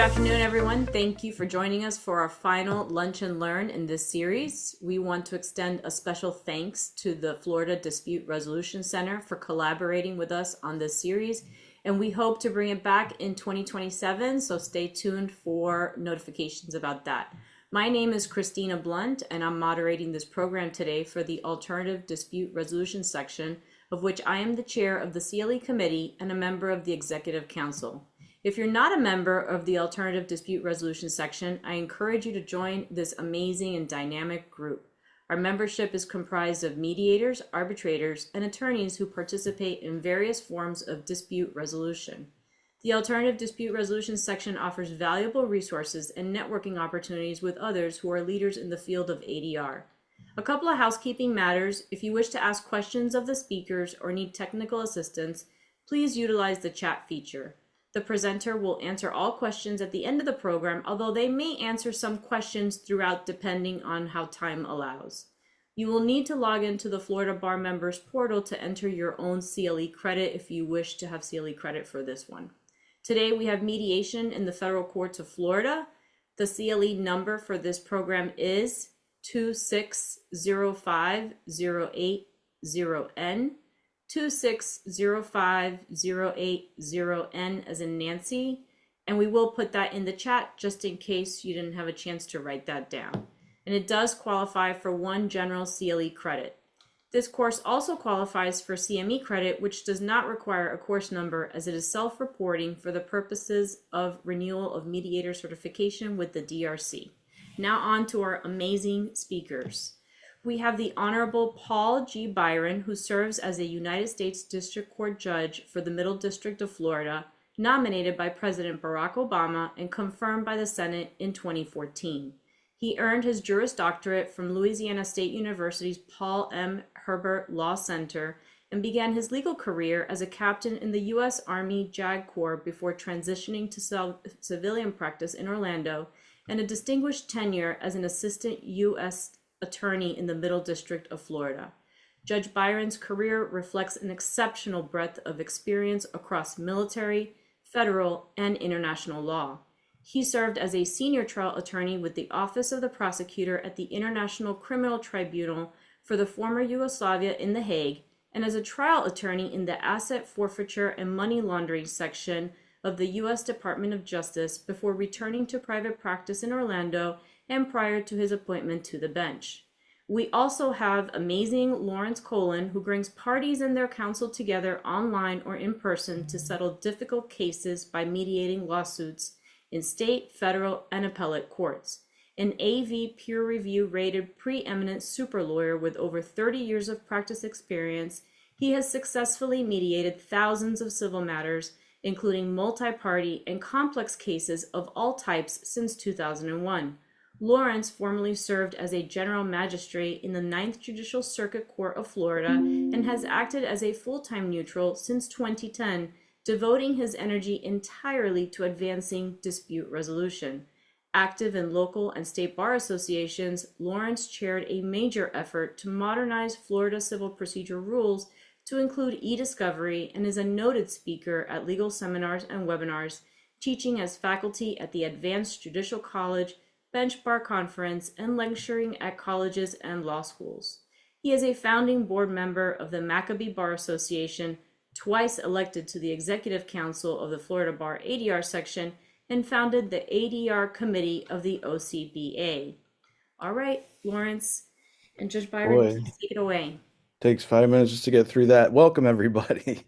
afternoon, everyone. Thank you for joining us for our final Lunch and Learn in this series. We want to extend a special thanks to the Florida Dispute Resolution Center for collaborating with us on this series, and we hope to bring it back in 2027, so stay tuned for notifications about that. My name is Christina Blunt, and I'm moderating this program today for the Alternative Dispute Resolution section, of which I am the chair of the CLE committee and a member of the Executive Council. If you're not a member of the Alternative Dispute Resolution section, I encourage you to join this amazing and dynamic group. Our membership is comprised of mediators, arbitrators, and attorneys who participate in various forms of dispute resolution. The Alternative Dispute Resolution section offers valuable resources and networking opportunities with others who are leaders in the field of ADR. A couple of housekeeping matters. If you wish to ask questions of the speakers or need technical assistance, please utilize the chat feature. The presenter will answer all questions at the end of the program, although they may answer some questions throughout depending on how time allows. You will need to log into the Florida Bar Members portal to enter your own CLE credit if you wish to have CLE credit for this one. Today we have mediation in the federal courts of Florida. The CLE number for this program is 2605080N. 2605080N as in Nancy, and we will put that in the chat just in case you didn't have a chance to write that down. And it does qualify for 1 general CLE credit. This course also qualifies for CME credit, which does not require a course number as it is self-reporting for the purposes of renewal of mediator certification with the DRC. Now on to our amazing speakers. We have the Honorable Paul G. Byron, who serves as a United States District Court Judge for the Middle District of Florida, nominated by President Barack Obama and confirmed by the Senate in 2014. He earned his Juris Doctorate from Louisiana State University's Paul M. Herbert Law Center and began his legal career as a captain in the U.S. Army JAG Corps before transitioning to civilian practice in Orlando and a distinguished tenure as an assistant U.S. attorney in the Middle District of Florida. Judge Byron's career reflects an exceptional breadth of experience across military, federal, and international law. He served as a senior trial attorney with the Office of the Prosecutor at the International Criminal Tribunal for the former Yugoslavia in The Hague, and as a trial attorney in the Asset Forfeiture and Money Laundering section of the U.S. Department of Justice before returning to private practice in Orlando and prior to his appointment to the bench. We also have amazing Lawrence Kolin, who brings parties and their counsel together online or in person to settle difficult cases by mediating lawsuits in state, federal, and appellate courts. An AV peer review rated preeminent super lawyer with over 30 years of practice experience, he has successfully mediated thousands of civil matters, including multi-party and complex cases of all types since 2001. Lawrence formerly served as a general magistrate in the 9th Judicial Circuit Court of Florida and has acted as a full-time neutral since 2010, devoting his energy entirely to advancing dispute resolution. Active in local and state bar associations, Lawrence chaired a major effort to modernize Florida civil procedure rules to include e-discovery and is a noted speaker at legal seminars and webinars, teaching as faculty at the Advanced Judicial College, Bench Bar Conference, and lecturing at colleges and law schools. He is a founding board member of the Maccabee Bar Association, twice elected to the Executive Council of the Florida Bar ADR section, and founded the ADR Committee of the OCBA. All right, Lawrence and Judge Byron, Boy, please take it away. takes 5 minutes just to get through that. Welcome, everybody.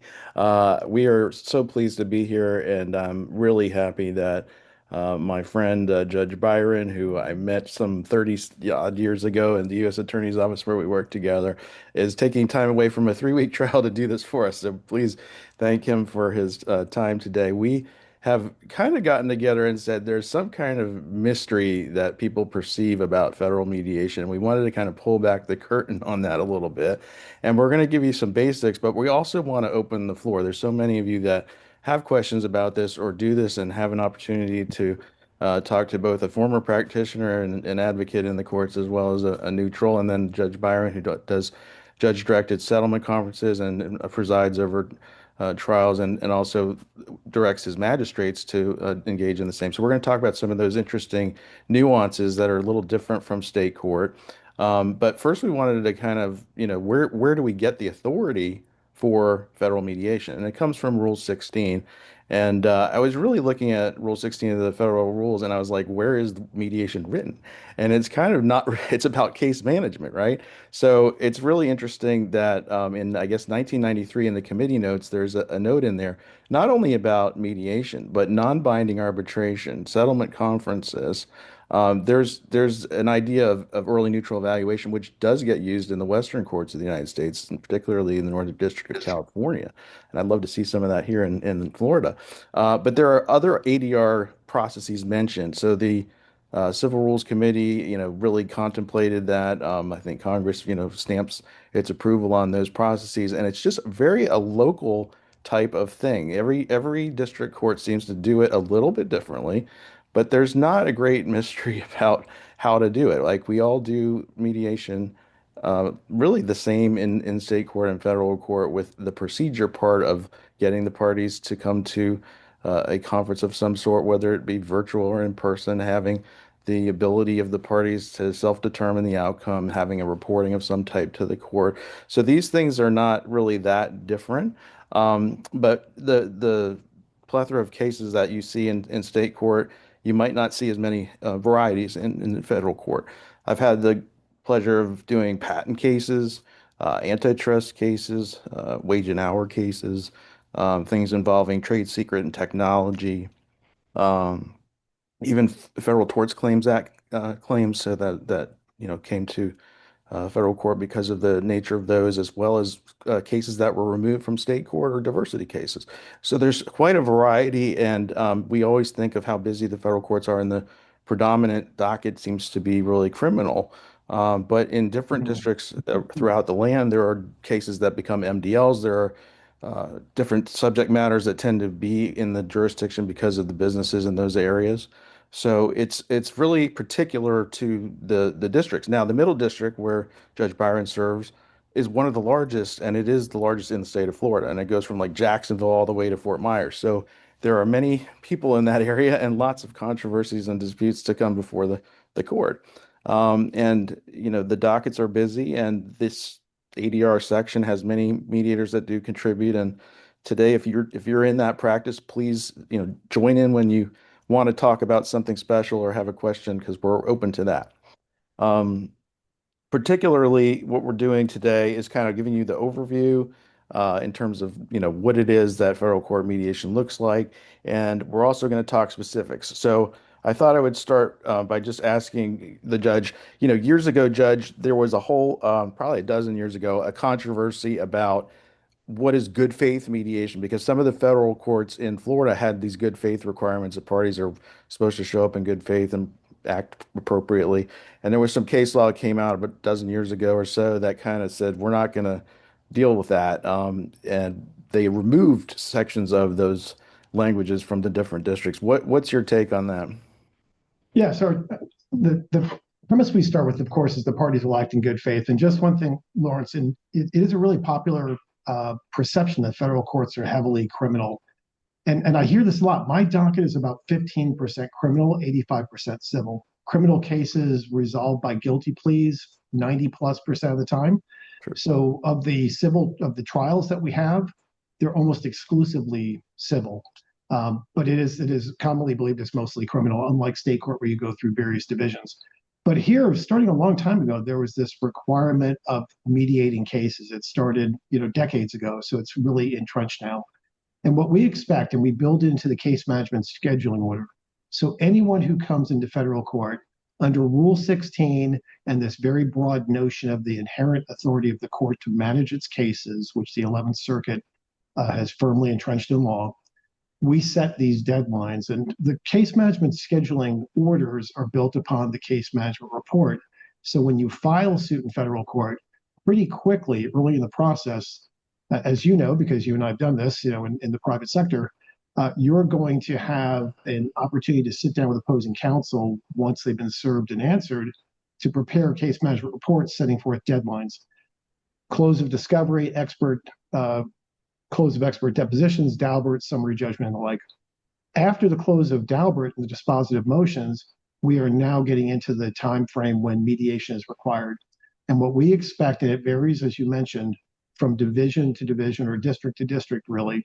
We are so pleased to be here, and I'm really happy that my friend Judge Byron, who I met some 30 odd years ago in the U.S. Attorney's Office where we worked together, is taking time away from a 3-week trial to do this for us. So please thank him for his time today. We have kind of gotten together and said there's some kind of mystery that people perceive about federal mediation. We wanted to kind of pull back the curtain on that a little bit. And we're going to give you some basics, but we also want to open the floor. There's so many of you that have questions about this or do this and have an opportunity to talk to both a former practitioner and an advocate in the courts, as well as a neutral, and then Judge Byron, who does judge-directed settlement conferences and presides over trials, and also directs his magistrates to engage in the same. So we're going to talk about some of those interesting nuances that are a little different from state court. But first, we wanted to kind of, where do we get the authority for federal mediation? And it comes from Rule 16. And I was really looking at Rule 16 of the federal rules, and I was like, where is mediation written? And it's kind of not, it's about case management, right? So it's really interesting that in, I guess, 1993 in the committee notes, there's a note in there, not only about mediation, but non-binding arbitration, settlement conferences. There's an idea of early neutral evaluation, which does get used in the Western courts of the United States, and particularly in the Northern District of California. And I'd love to see some of that here in Florida. But there are other ADR processes mentioned. So the Civil Rules Committee, really contemplated that. I think Congress, stamps its approval on those processes, and it's just very a local type of thing. Every district court seems to do it a little bit differently, but there's not a great mystery about how to do it. Like we all do mediation, really the same in state court and federal court, with the procedure part of getting the parties to come to a conference of some sort, whether it be virtual or in person, having the ability of the parties to self-determine the outcome, having a reporting of some type to the court. So these things are not really that different. But the plethora of cases that you see in state court, you might not see as many varieties in the federal court. I've had the pleasure of doing patent cases, antitrust cases, wage and hour cases, things involving trade secret and technology, um, even Federal Torts Claims Act claims, so that came to federal court because of the nature of those, as well as cases that were removed from state court or diversity cases. So there's quite a variety, and we always think of how busy the federal courts are, and the predominant docket seems to be really criminal. But in different districts throughout the land, there are cases that become MDLs. There are different subject matters that tend to be in the jurisdiction because of the businesses in those areas. So it's really particular to the districts. Now, the Middle District, where Judge Byron serves, is one of the largest, and it is the largest in the state of Florida, and it goes from like Jacksonville all the way to Fort Myers. So there are many people in that area and lots of controversies and disputes to come before the court. And the dockets are busy, and this ADR section has many mediators that do contribute. And today, if you're in that practice, please join in when you want to talk about something special or have a question, because we're open to that. Um, Particularly, what we're doing today is kind of giving you the overview in terms of what it is that federal court mediation looks like, and we're also going to talk specifics. So I thought I would start by just asking the judge. Years ago, Judge, there was a whole probably a dozen years ago, a controversy about what is good faith mediation, because some of the federal courts in Florida had these good faith requirements that parties are supposed to show up in good faith and act appropriately. And there was some case law that came out about a dozen years ago or so that kind of said we're not going to deal with that. And they removed sections of those languages from the different districts. What's your take on that? Yeah, so the premise we start with, of course, is the parties will act in good faith. And just one thing, Lawrence, and it is a really popular perception that federal courts are heavily criminal. And I hear this a lot. My docket is about 15% criminal, 85% civil. Criminal cases resolved by guilty pleas 90+% of the time. Sure. So of the trials that we have, they're almost exclusively civil. But it is commonly believed it's mostly criminal, unlike state court where you go through various divisions. But here, starting a long time ago, there was this requirement of mediating cases. It started, decades ago, so it's really entrenched now. And what we expect, and we build into the case management scheduling order, so anyone who comes into federal court under Rule 16 and this very broad notion of the inherent authority of the court to manage its cases, which the 11th Circuit has firmly entrenched in law, we set these deadlines. And the case management scheduling orders are built upon the case management report. So when you file a suit in federal court, pretty quickly, early in the process, as you know, because you and I have done this, in the private sector, you're going to have an opportunity to sit down with opposing counsel once they've been served and answered to prepare case management reports setting forth deadlines. Close of discovery, expert close of expert depositions, Daubert, summary judgment, and the like. After the close of Daubert and the dispositive motions, we are now getting into the time frame when mediation is required. And what we expect, and it varies, as you mentioned, from division to division or district to district, really,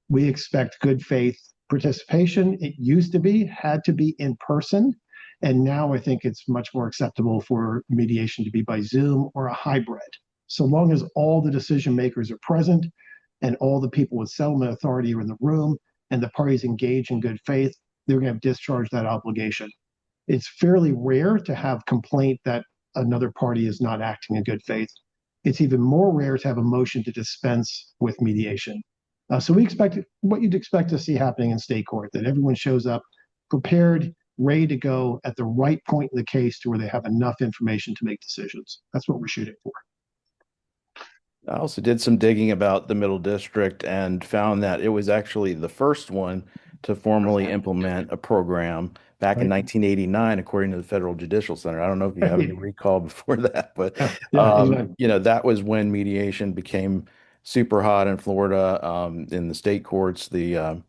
we expect good faith participation. It used to be, had to be in person. And now I think it's much more acceptable for mediation to be by Zoom or a hybrid. So long as all the decision makers are present and all the people with settlement authority are in the room and the parties engage in good faith, they're going to discharge that obligation. It's fairly rare to have complaint that another party is not acting in good faith. It's even more rare to have a motion to dispense with mediation. So we expect what you'd expect to see happening in state court, that everyone shows up prepared, ready to go at the right point in the case to where they have enough information to make decisions. That's what we're shooting for. I also did some digging about the Middle District and found that it was actually the first one to formally implement a program back in 1989, according to the Federal Judicial Center. I don't know if you have any recall before that, but that was when mediation became super hot in Florida, in the state courts, the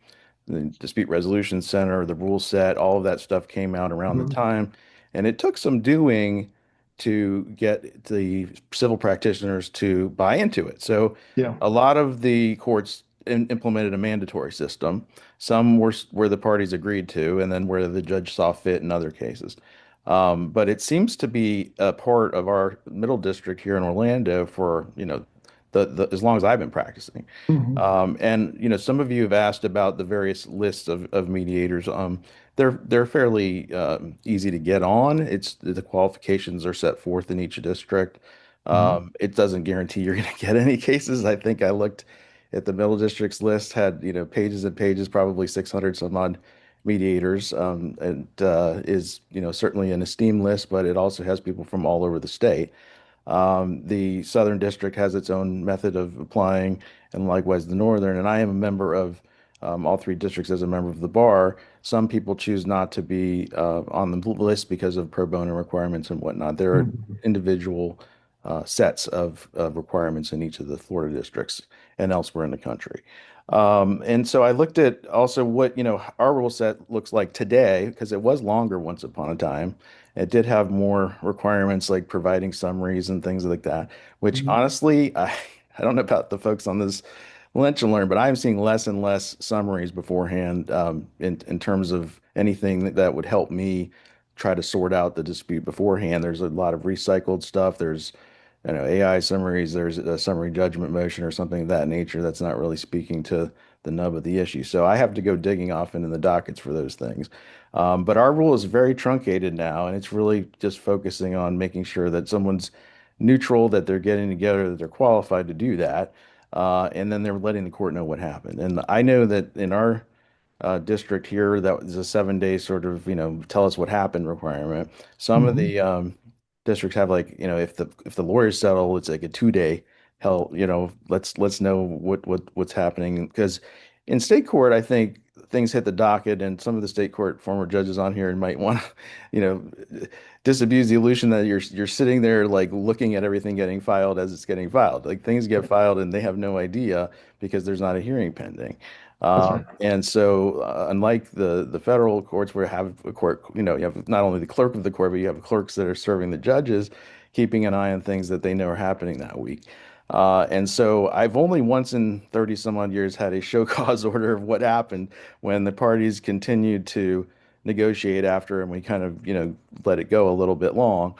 Dispute Resolution Center, the rule set, all of that stuff came out around the time. And it took some doing to get the civil practitioners to buy into it. So a lot of the courts implemented a mandatory system. Some were where the parties agreed to, and then where the judge saw fit in other cases. But it seems to be a part of our middle district here in Orlando for, as long as I've been practicing. And some of you have asked about the various lists of mediators. They're fairly easy to get on. It's the qualifications are set forth in each district. It doesn't guarantee you're going to get any cases. I think I looked at the middle district's list, had pages and pages, probably 600 some odd mediators. And is certainly an esteemed list, but it also has people from all over the state. The Southern District has its own method of applying, and likewise the Northern. And I am a member of all three districts as a member of the bar. Some people choose not to be on the list because of pro bono requirements and whatnot. There are individual sets of requirements in each of the Florida districts and elsewhere in the country. And so I looked at also what, our rule set looks like today, because it was longer once upon a time. It did have more requirements like providing summaries and things like that, which honestly, I don't know about the folks on this lunch and learn, but I'm seeing less and less summaries beforehand in terms of anything that would help me try to sort out the dispute beforehand. There's a lot of recycled stuff. There's AI summaries, there's a summary judgment motion or something of that nature that's not really speaking to the nub of the issue. So I have to go digging often in the dockets for those things. But our rule is very truncated now, and it's really just focusing on making sure that someone's neutral, that they're getting together, that they're qualified to do that, and then they're letting the court know what happened. And I know that in our district here, that was a 7 day sort of, tell us what happened requirement. Some of the districts have if the lawyers settle, it's like a 2 day hell, let's know what's happening. Because in state court, I think things hit the docket, and some of the state court former judges on here might want to, disabuse the illusion that you're sitting there like looking at everything getting filed as it's getting filed. Like things get filed and they have no idea because there's not a hearing pending. And so, unlike the federal courts where you have a court, you have not only the clerk of the court, but you have clerks that are serving the judges, keeping an eye on things that they know are happening that week. And so I've only once in 30 some odd years had a show cause order of what happened when the parties continued to negotiate after, and we kind of, let it go a little bit long.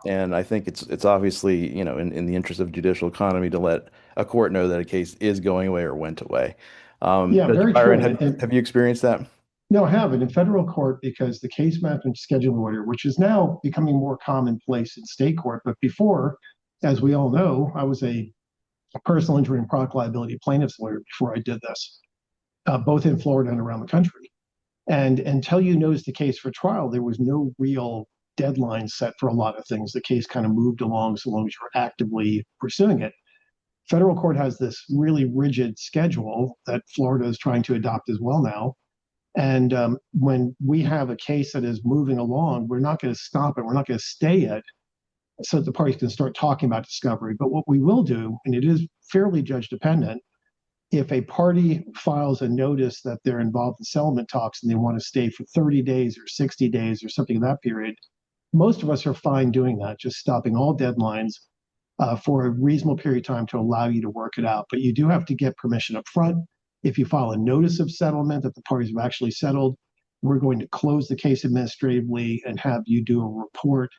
And I think it's obviously, in the interest of judicial economy to let a court know that a case is going away or went away. Very Byron, true. have you experienced that? No, I haven't. In federal court, because the case management schedule order, which is now becoming more commonplace in state court, but before, as we all know, I was a personal injury and product liability plaintiff's lawyer before I did this, both in Florida and around the country. And until you noticed the case for trial, there was no real deadline set for a lot of things. The case kind of moved along so long as you were actively pursuing it. Federal court has this really rigid schedule that Florida is trying to adopt as well now. And when we have a case that is moving along, we're not going to stop it. We're not going to stay it so that the parties can start talking about discovery. But what we will do, and it is fairly judge dependent, if a party files a notice that they're involved in settlement talks and they want to stay for 30 days or 60 days or something in that period, most of us are fine doing that, just stopping all deadlines for a reasonable period of time to allow you to work it out. But you do have to get permission up front. If you file a notice of settlement that the parties have actually settled, we're going to close the case administratively and have you do a report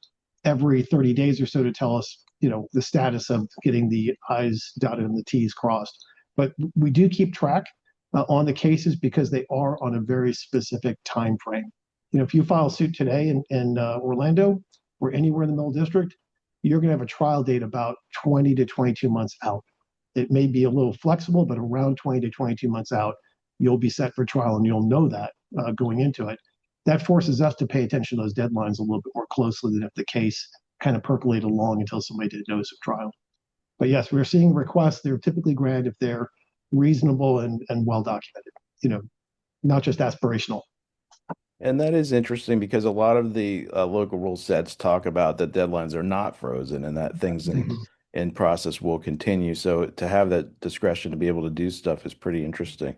every 30 days or so to tell us, the status of getting the I's dotted and the T's crossed. But we do keep track on the cases because they are on a very specific time frame. If you file a suit today in Orlando or anywhere in the Middle District, you're going to have a trial date about 20 to 22 months out. It may be a little flexible, but around 20 to 22 months out, you'll be set for trial and you'll know that going into it. That forces us to pay attention to those deadlines a little bit more closely than if the case kind of percolated along until somebody did a notice of trial. But yes, we're seeing requests. They're typically granted if they're reasonable and well documented, not just aspirational. And that is interesting because a lot of the local rule sets talk about that deadlines are not frozen and that things in process will continue. So to have that discretion to be able to do stuff is pretty interesting.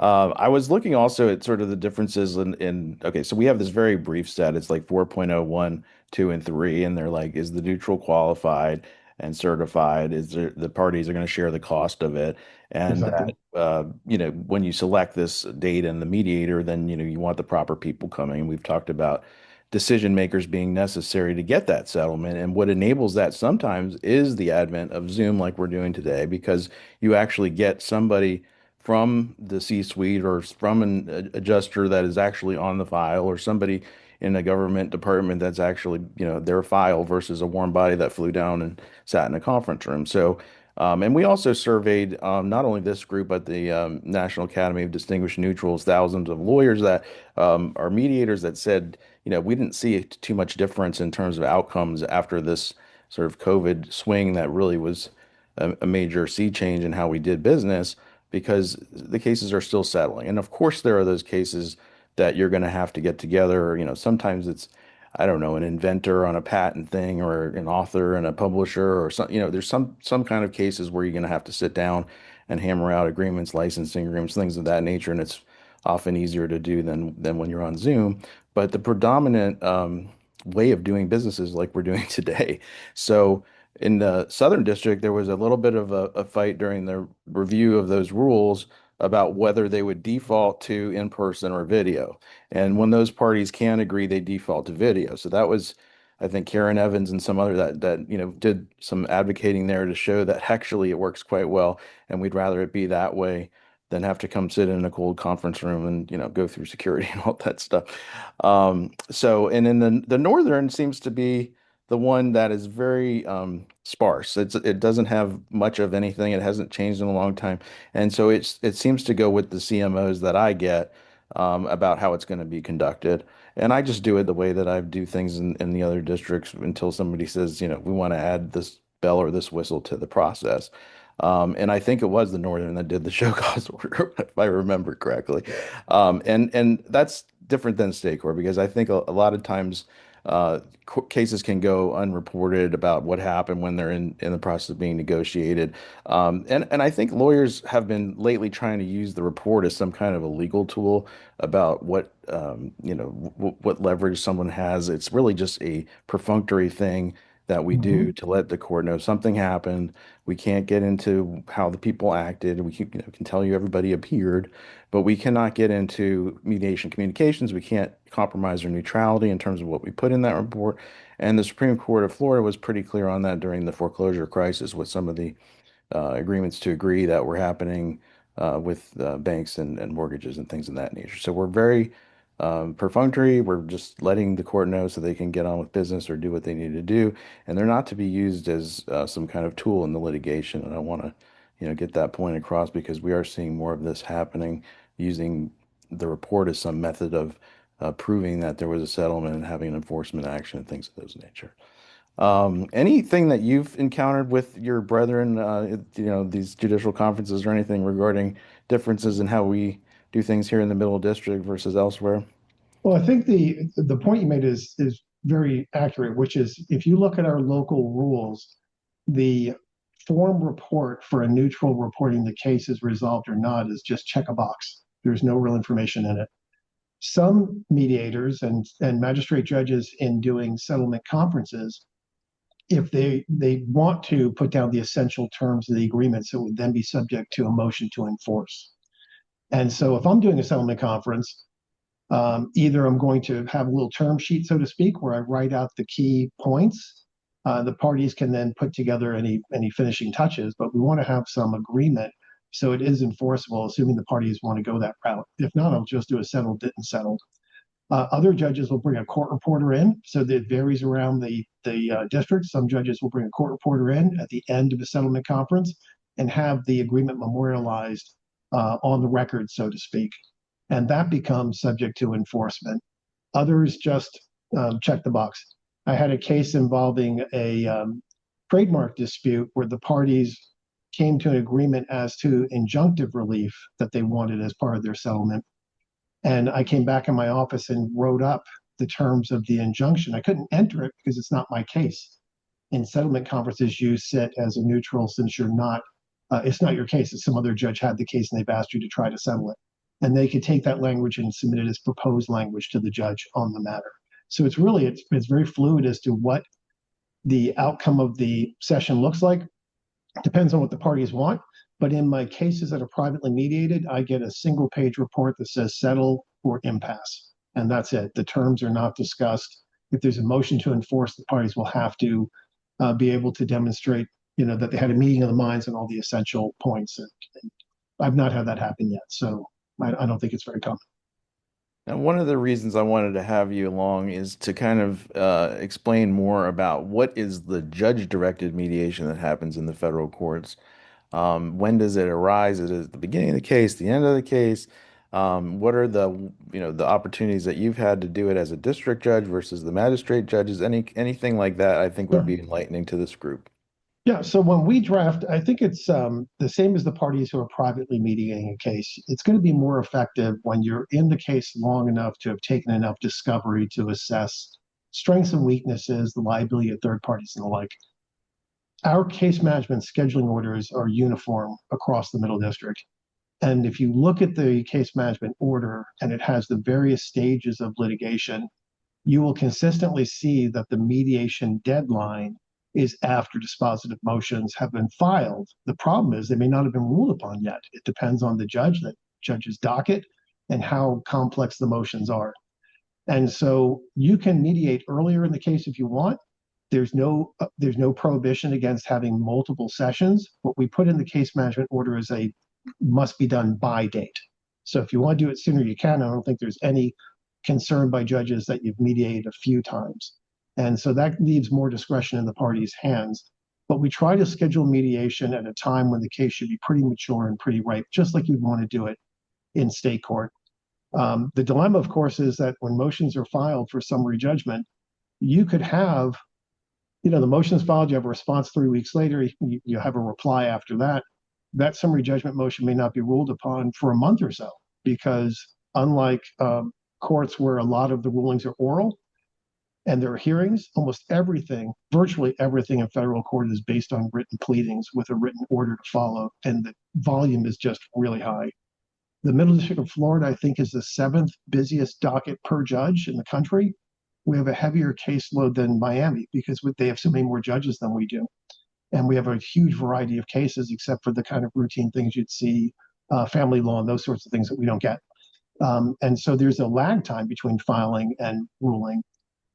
I was looking also at sort of the differences okay, so we have this very brief set. It's like 4.01, 2, and 3, and they're like, is the neutral qualified and certified? Is there, the parties are going to share the cost of it? And Exactly. when you select this date and the mediator, then, you want the proper people coming. We've talked about decision makers being necessary to get that settlement. And what enables that sometimes is the advent of Zoom like we're doing today, because you actually get somebody from the C-suite or from an adjuster that is actually on the file, or somebody in a government department that's actually, their file versus a warm body that flew down and sat in a conference room. So and we also surveyed not only this group, but the National Academy of Distinguished Neutrals, thousands of lawyers that are mediators that said, we didn't see too much difference in terms of outcomes after this sort of COVID swing that really was a major sea change in how we did business, because the cases are still settling. And of course, there are those cases that you're going to have to get together. Sometimes it's, I don't know, an inventor on a patent thing, or an author and a publisher, or some, there's some kind of cases where you're going to have to sit down and hammer out agreements, licensing agreements, things of that nature, and it's often easier to do than when you're on Zoom. But the predominant way of doing business is like we're doing today. So in the Southern District, there was a little bit of a fight during the review of those rules about whether they would default to in-person or video. And when those parties can agree, they default to video. So that was, I think, Karen Evans and some other that did some advocating there to show that actually it works quite well, and we'd rather it be that way than have to come sit in a cold conference room and go through security and all that stuff. So, and then the Northern seems to be the one that is very sparse. It doesn't have much of anything. It hasn't changed in a long time, and so it seems to go with the CMOs that I get about how it's going to be conducted. And I just do it the way that I do things in the other districts until somebody says, we want to add this bell or this whistle to the process. And I think it was the Northern that did the show cause order, if I remember correctly. And that's different than state court, because I think a lot of times cases can go unreported about what happened when they're in the process of being negotiated. And I think lawyers have been lately trying to use the report as some kind of a legal tool about what what leverage someone has. It's really just a perfunctory thing that we do to let the court know something happened. We can't get into how the people acted. We can tell you everybody appeared, but we cannot get into mediation communications. We can't compromise our neutrality in terms of what we put in that report. And the Supreme Court of Florida was pretty clear on that during the foreclosure crisis, with some of the agreements to agree that were happening with banks and mortgages and things of that nature. So we're very perfunctory. We're just letting the court know so they can get on with business or do what they need to do. And they're not to be used as some kind of tool in the litigation. And I want to, get that point across, because we are seeing more of this happening, using the report as some method of proving that there was a settlement and having an enforcement action and things of those nature. Anything that you've encountered with your brethren, these judicial conferences, or anything regarding differences in how we do things here in the Middle District versus elsewhere? Well, I think the point you made is very accurate, which is if you look at our local rules, the form report for a neutral reporting the case is resolved or not is just check a box. There's no real information in it. Some mediators and magistrate judges in doing settlement conferences, if they want to put down the essential terms of the agreements, it would then be subject to a motion to enforce. And so if I'm doing a settlement conference, either I'm going to have a little term sheet, so to speak, where I write out the key points. The parties can then put together any finishing touches, but we want to have some agreement so it is enforceable, assuming the parties want to go that route. If not, I'll just do a settled, didn't settle. Other judges will bring a court reporter in, so that it varies around the district. Some judges will bring a court reporter in at the end of a settlement conference and have the agreement memorialized on the record, so to speak. And that becomes subject to enforcement. Others just check the box. I had a case involving a trademark dispute where the parties came to an agreement as to injunctive relief that they wanted as part of their settlement. And I came back in my office and wrote up the terms of the injunction. I couldn't enter it because it's not my case. In settlement conferences, you sit as a neutral since you're not, it's not your case. It's some other judge had the case and they've asked you to try to settle it. And they could take that language and submit it as proposed language to the judge on the matter. So it's really, it's very fluid as to what the outcome of the session looks like. It depends on what the parties want. But in my cases that are privately mediated, I get a single page report that says settle or impasse. And that's it. The terms are not discussed. If there's a motion to enforce, the parties will have to be able to demonstrate, that they had a meeting of the minds on all the essential points. And I've not had that happen yet. So I don't think it's very common. Now, one of the reasons I wanted to have you along is to kind of explain more about what is the judge-directed mediation that happens in the federal courts. When does it arise? Is it at the beginning of the case, the end of the case? What are the opportunities that you've had to do it as a district judge versus the magistrate judges? Anything like that, I think would be enlightening to this group. Yeah, so when we draft, I think it's the same as the parties who are privately mediating a case. It's going to be more effective when you're in the case long enough to have taken enough discovery to assess strengths and weaknesses, the liability of third parties and the like. Our case management scheduling orders are uniform across the Middle District. And if you look at the case management order and it has the various stages of litigation, you will consistently see that the mediation deadline is after dispositive motions have been filed. The problem is they may not have been ruled upon yet. It depends on the judge's docket, and how complex the motions are. And so you can mediate earlier in the case if you want. There's no prohibition against having multiple sessions. What we put in the case management order is a must be done by date. So if you want to do it sooner, you can. I don't think there's any concern by judges that you've mediated a few times. And so that leaves more discretion in the parties' hands. But we try to schedule mediation at a time when the case should be pretty mature and pretty ripe, just like you'd want to do it in state court. The dilemma, of course, is that when motions are filed for summary judgment, you could have, the motion's filed, you have a response 3 weeks later, you have a reply after that. That summary judgment motion may not be ruled upon for a month or so, because unlike courts where a lot of the rulings are oral and there are hearings, almost everything, virtually everything in federal court is based on written pleadings with a written order to follow, and the volume is just really high. The Middle District of Florida, I think, is the 7th busiest docket per judge in the country. We have a heavier caseload than Miami because they have so many more judges than we do. And we have a huge variety of cases, except for the kind of routine things you'd see, family law and those sorts of things that we don't get. And so there's a lag time between filing and ruling.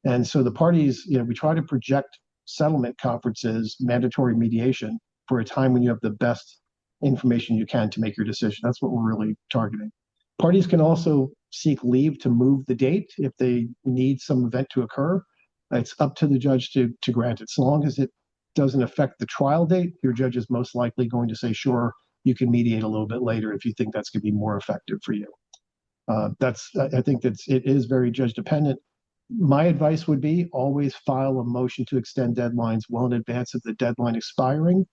And so the parties, we try to project settlement conferences, mandatory mediation, for a time when you have the best information you can to make your decision. That's what we're really targeting. Parties can also seek leave to move the date if they need some event to occur. It's up to the judge to grant it. So long as it doesn't affect the trial date, your judge is most likely going to say, sure, you can mediate a little bit later if you think that's going to be more effective for you. I think it is very judge dependent. My advice would be always file a motion to extend deadlines well in advance of the deadline expiring,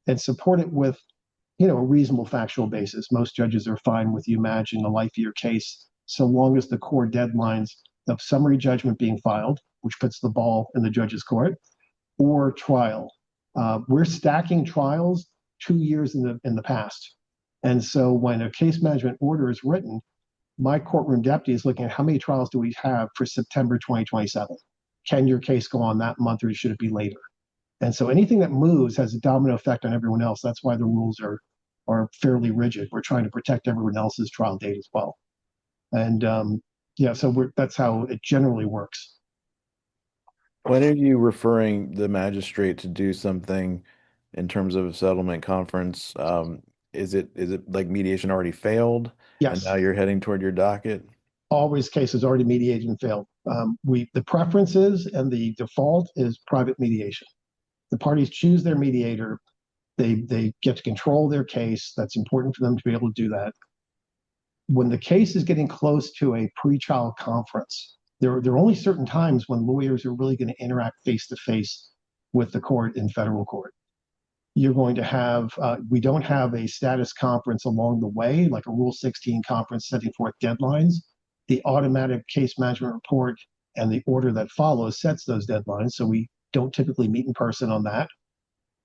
and support it with, a reasonable factual basis. Most judges are fine with you managing the life of your case, so long as the core deadlines of summary judgment being filed, which puts the ball in the judge's court, or trial We're stacking trials 2 years in the past. And so when a case management order is written, my courtroom deputy is looking at how many trials do we have for September 2027? Can your case go on that month or should it be later? And so anything that moves has a domino effect on everyone else. That's why the rules are fairly rigid. We're trying to protect everyone else's trial date as well. And so that's how it generally works. When are you referring the magistrate to do something in terms of a settlement conference? Is it like mediation already failed and Yes, now you're heading toward your docket? always cases already mediated and failed. The preferences and the default is private mediation. The parties choose their mediator. They get to control their case. That's important for them to be able to do that. When the case is getting close to a pretrial conference, there are only certain times when lawyers are really going to interact face to face with the court in federal court. You're going to have, we don't have a status conference along the way, like a Rule 16 conference setting forth deadlines. The automatic case management report and the order that follows sets those deadlines. So we don't typically meet in person on that.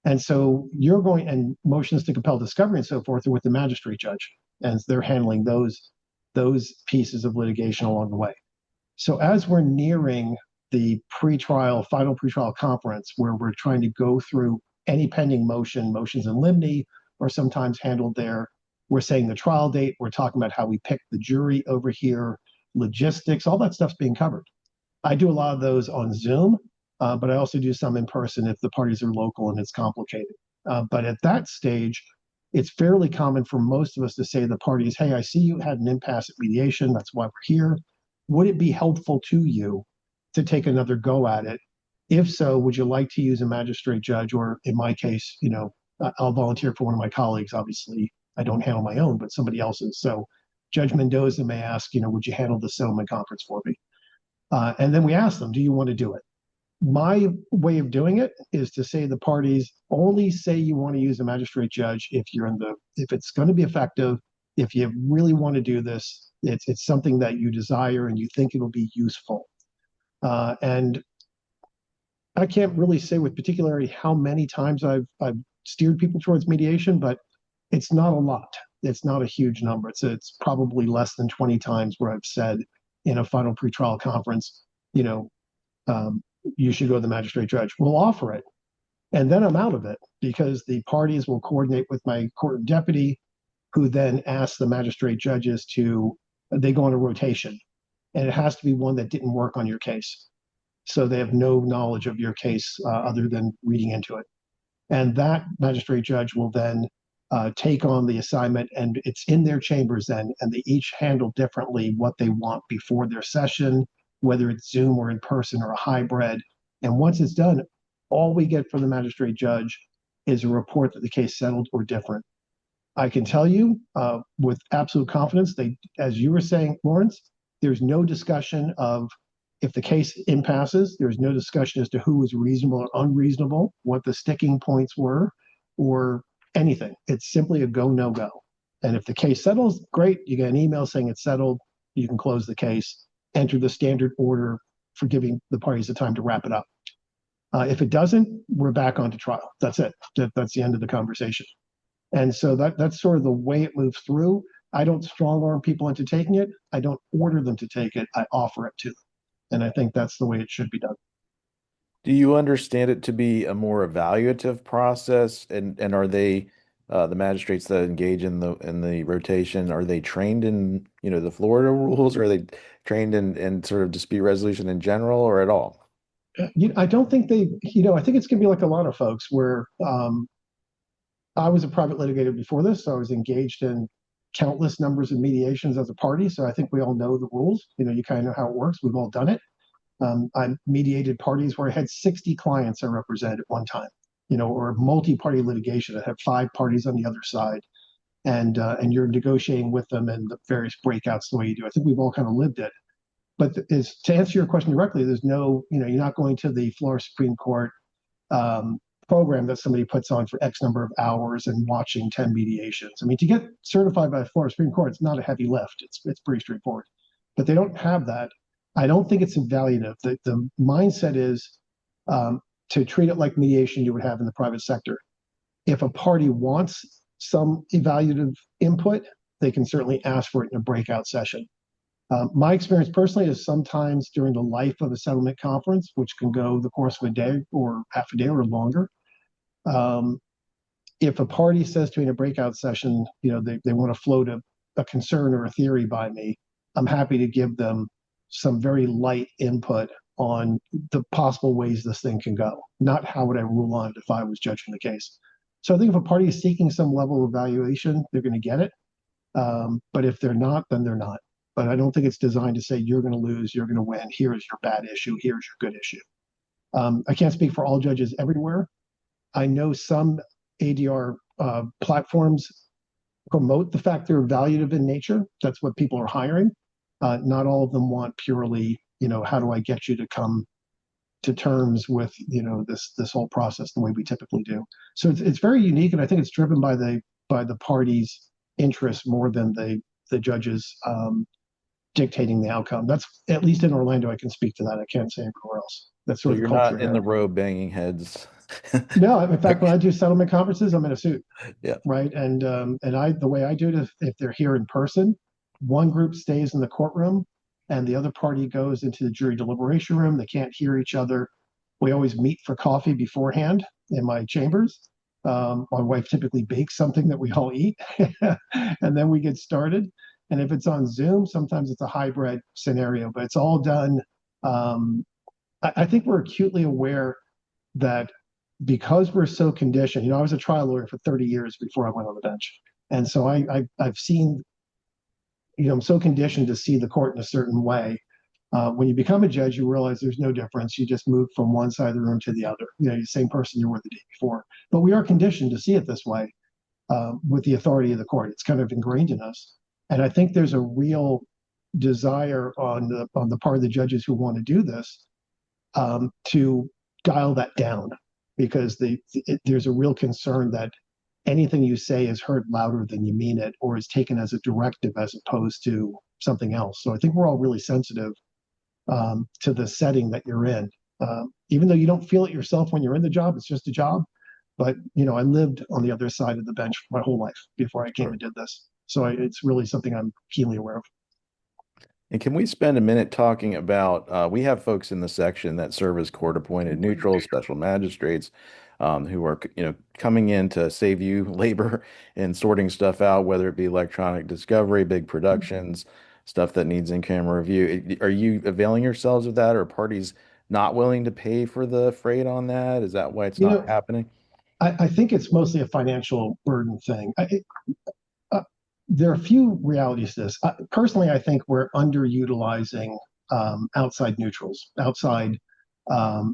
And so and motions to compel discovery and so forth are with the magistrate judge, and they're handling those pieces of litigation along the way. So as we're nearing the final pretrial conference, where we're trying to go through any pending motions in limine, or sometimes handled there, we're saying the trial date, we're talking about how we pick the jury over here, logistics, all that stuff's being covered. I do a lot of those on Zoom, but I also do some in person if the parties are local and it's complicated. But at that stage, it's fairly common for most of us to say to the parties, hey, I see you had an impasse at mediation. That's why we're here. Would it be helpful to you to take another go at it? If so, would you like to use a magistrate judge? Or in my case, I'll volunteer for one of my colleagues. Obviously, I don't handle my own, but somebody else's. So Judge Mendoza may ask, would you handle the settlement conference for me? And then we ask them, do you want to do it? My way of doing it is to say the parties only say you want to use a magistrate judge if it's going to be effective, if you really want to do this, it's something that you desire and you think it'll be useful. And I can't really say with particularity how many times I've steered people towards mediation, but it's not a lot. It's not a huge number. It's probably less than 20 times where I've said in a final pretrial conference, you should go to the magistrate judge. We'll offer it. And then I'm out of it because the parties will coordinate with my court deputy, who then asks the magistrate judges they go on a rotation. And it has to be one that didn't work on your case. So they have no knowledge of your case other than reading into it. And that magistrate judge will then take on the assignment, and it's in their chambers then, and they each handle differently what they want before their session, whether it's Zoom or in person or a hybrid. And once it's done, all we get from the magistrate judge is a report that the case settled or different. I can tell you with absolute confidence, as you were saying, Lawrence, there's no discussion of if the case impasses, there's no discussion as to who was reasonable or unreasonable, what the sticking points were, or anything. It's simply a go, no go. And if the case settles, great, you get an email saying it's settled, you can close the case, enter the standard order for giving the parties the time to wrap it up. If it doesn't, we're back onto trial. That's it. That's the end of the conversation. And so that's sort of the way it moves through. I don't strong arm people into taking it. I don't order them to take it. I offer it to them. And I think that's the way it should be done. Do you understand it to be a more evaluative process? And are they the magistrates that engage in the rotation, are they trained in the Florida rules? Or are they trained in sort of dispute resolution in general, or at all? I don't think I think it's going to be like a lot of folks where I was a private litigator before this, so I was engaged in countless numbers of mediations as a party. So I think we all know the rules. You kind of know how it works. We've all done it. I mediated parties where I had 60 clients I represented at one time, or multi-party litigation that had 5 parties on the other side, and you're negotiating with them and the various breakouts the way you do. I think we've all kind of lived it. But to answer your question directly, there's no, you're not going to the Florida Supreme Court program that somebody puts on for X number of hours and watching 10 mediations. I mean, to get certified by the Florida Supreme Court, it's not a heavy lift. It's pretty straightforward. But they don't have that. I don't think it's evaluative. The mindset is to treat it like mediation you would have in the private sector. If a party wants some evaluative input, they can certainly ask for it in a breakout session. My experience personally is sometimes during the life of a settlement conference, which can go the course of a day or half a day or longer. If a party says to me in a breakout session, they want to float a concern or a theory by me, I'm happy to give them some very light input on the possible ways this thing can go, not how would I rule on it if I was judging the case. So I think if a party is seeking some level of evaluation, they're going to get it. But if they're not, then they're not. But I don't think it's designed to say you're going to lose, you're going to win. Here's your bad issue. Here's your good issue. I can't speak for all judges everywhere. I know some ADR platforms promote the fact they're evaluative in nature. That's what people are hiring. Not all of them want purely, how do I get you to come to terms with, this whole process the way we typically do. So it's very unique, and I think it's driven by the party's interest more than the judges dictating the outcome. That's, at least in Orlando, I can speak to that. I can't say everywhere else. That's sort So of you're the culture not in here. the row banging heads. No, in fact, when I do settlement conferences, I'm in a suit. Yeah. Right. And the way I do it, if they're here in person, one group stays in the courtroom and the other party goes into the jury deliberation room. They can't hear each other. We always meet for coffee beforehand in my chambers. My wife typically bakes something that we all eat, and then we get started. And if it's on Zoom, sometimes it's a hybrid scenario, but it's all done. I think we're acutely aware that because we're so conditioned, I was a trial lawyer for 30 years before I went on the bench. And so I've seen, I'm so conditioned to see the court in a certain way. When you become a judge, you realize there's no difference. You just move from one side of the room to the other. You're the same person you were the day before. But we are conditioned to see it this way with the authority of the court. It's kind of ingrained in us. And I think there's a real desire on the part of the judges who want to do this to dial that down, because there's a real concern that anything you say is heard louder than you mean it, or is taken as a directive as opposed to something else. So I think we're all really sensitive to the setting that you're in. Even though you don't feel it yourself when you're in the job, it's just a job. But, I lived on the other side of the bench my whole life before I came and did this. So it's really something I'm keenly aware of. And can we spend a minute talking about, we have folks in the section that serve as court-appointed neutrals, special magistrates, who are, coming in to save you labor and sorting stuff out, whether it be electronic discovery, big productions, stuff that needs in-camera review. Are you availing yourselves of that, or are parties not willing to pay for the freight on that? Is that why it's not happening? I think it's mostly a financial burden thing. There are a few realities to this. Personally, I think we're underutilizing outside neutrals, outside